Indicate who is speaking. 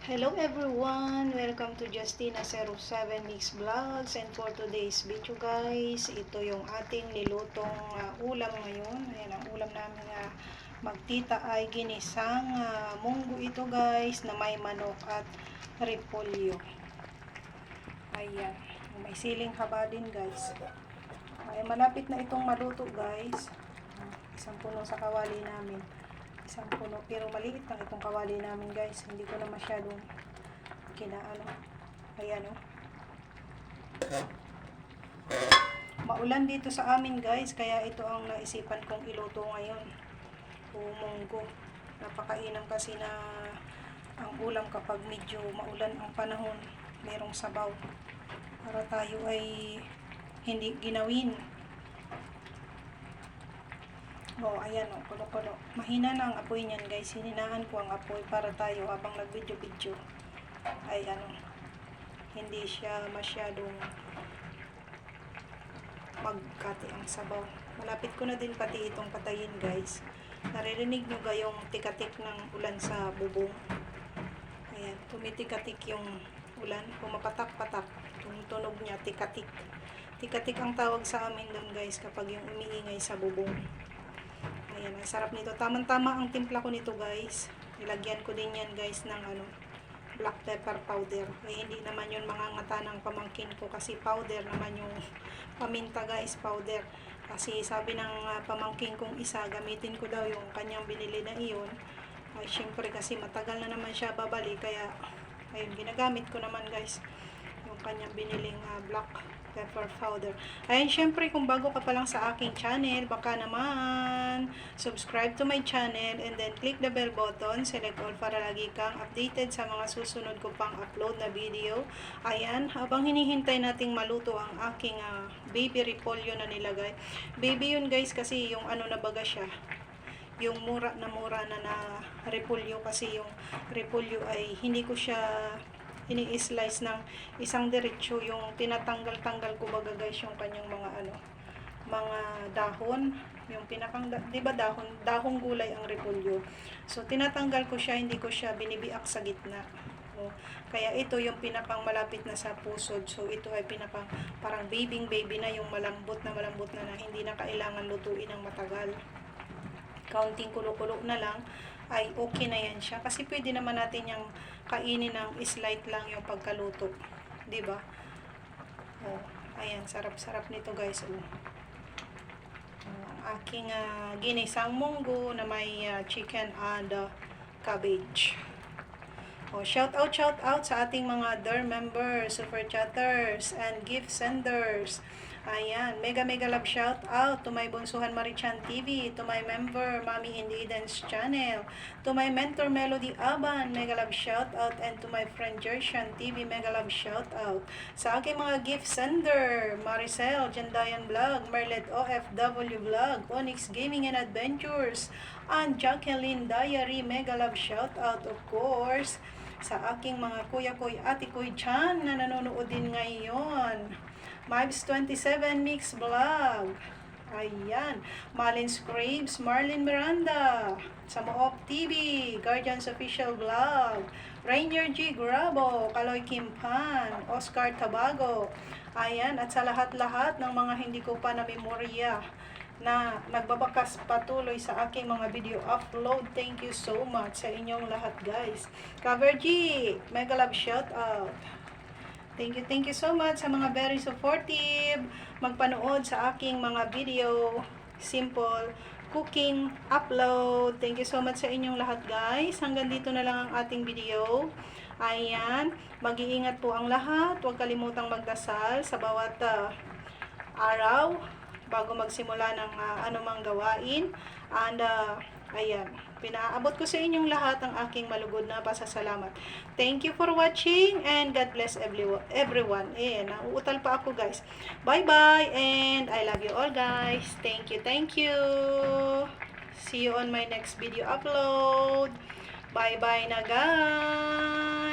Speaker 1: Hello everyone! Welcome to Justina07 Mix Vlogs, and for today's video guys, ito yung ating nilutong ulam ngayon. Ayan ang ulam namin magtita ay ginisang munggo ito guys, na may manok at repolyo. Ayan, may siling haba din guys. Ay, malapit na itong maluto guys. Isang puno sa kawali namin. Isang puno, pero maliit lang itong kawali namin guys, hindi ko na masyadong kinaano. Ayan o, maulan dito sa amin guys, kaya ito ang naisipan kong iluto ngayon, munggo. Napakainam kasi na ang ulam kapag medyo maulan ang panahon, merong sabaw para tayo ay hindi ginawin. Ayan kulo-kulo. Mahina na ang apoy niyan guys. Hininaan ko ang apoy para tayo habang nag-video-video ay hindi siya masyadong magkati ang sabaw. Malapit ko na din pati itong patayin guys. Naririnig nyo gayong tikatik ng ulan sa bubong. Ayan, tumitikatik yung ulan. Pumapatak-patak. Yung tunog niya, tikatik. Tikatik ang tawag sa amin doon guys kapag yung umiingay sa bubong. Ayan, ang sarap nito. Tamang-tama ang timpla ko nito guys. Nilagyan ko din yan guys ng black pepper powder. Hindi naman yun mangangata ng pamangkin ko kasi powder naman yung paminta guys, powder. Kasi sabi ng pamangkin kong isa, gamitin ko daw yung kanyang binili na iyon. Ay syempre kasi matagal na naman siya babalik, kaya ayun, ginagamit ko naman guys yung kanyang biniling black pepper powder. Ayun, syempre kung bago ka pa lang sa aking channel, baka naman subscribe to my channel and then click the bell button, select all para lagi kang updated sa mga susunod ko pang upload na video. Ayan, habang hinihintay nating maluto ang aking baby repolyo na nilagay. Baby yun guys kasi yung na baga siya, yung mura na repolyo, kasi yung repolyo ay hindi ko siya ini-slice ng isang diretso, yung tinatanggal-tanggal ko baga guys yung kanyang mga mga dahon, yung pinakang, di ba dahong gulay ang repolyo. So tinatanggal ko siya, hindi ko siya binibiak sa gitna. Kaya ito yung pinakang malapit na sa pusod. So ito ay pinakang parang baby na, yung malambot na hindi na kailangan lutuin ng matagal. Counting kulo-kulo na lang ay okay na yan siya, kasi pwede naman natin yung kainin ng slight lang yung pagkaluto, di ba? Ayan, sarap-sarap nito guys. Ang aking ginisang munggo na may chicken and cabbage. Shout out sa ating mga DER members, super chatters, and gift senders. Ayan, mega love shout out to my Bunsuhan Marichan TV, to my member Mami in the Eden's channel, to my mentor Melody Aban, mega love shout out, and to my friend Jershan TV, mega love shout out. Sa aking mga gift sender, Maricel Jandayan Vlog, Merlet OFW Vlog, Onyx Gaming and Adventures, and Jacqueline Diary, mega love shout out. Of course sa aking mga kuya ko, ate ko dyan na nanonood din ngayon, Mibes27 Mix Vlog, ayan, Malin Scraves, Marlin Miranda, Samoop TV, Guardians Official Vlog, Rainier G Grabo, Kaloy Kimpan, Oscar Tabago, ayan, at sa lahat-lahat ng mga hindi ko pa na memorya na nagbabakas patuloy sa aking mga video upload. Thank you so much sa inyong lahat guys. Cover G, mega love shout out. Thank you so much sa mga very supportive magpanood sa aking mga video, simple cooking upload. Thank you so much sa inyong lahat guys. Hanggang dito na lang ang ating video. Ayan, mag-iingat po ang lahat. Huwag kalimutang magdasal sa bawat araw bago magsimula ng anumang gawain. And ayan, pinaabot ko sa inyong lahat ang aking malugod na pasasalamat. Thank you for watching and God bless everyone. Nauutal pa ako guys. Bye bye and I love you all guys. Thank you. See you on my next video upload. Bye bye na guys.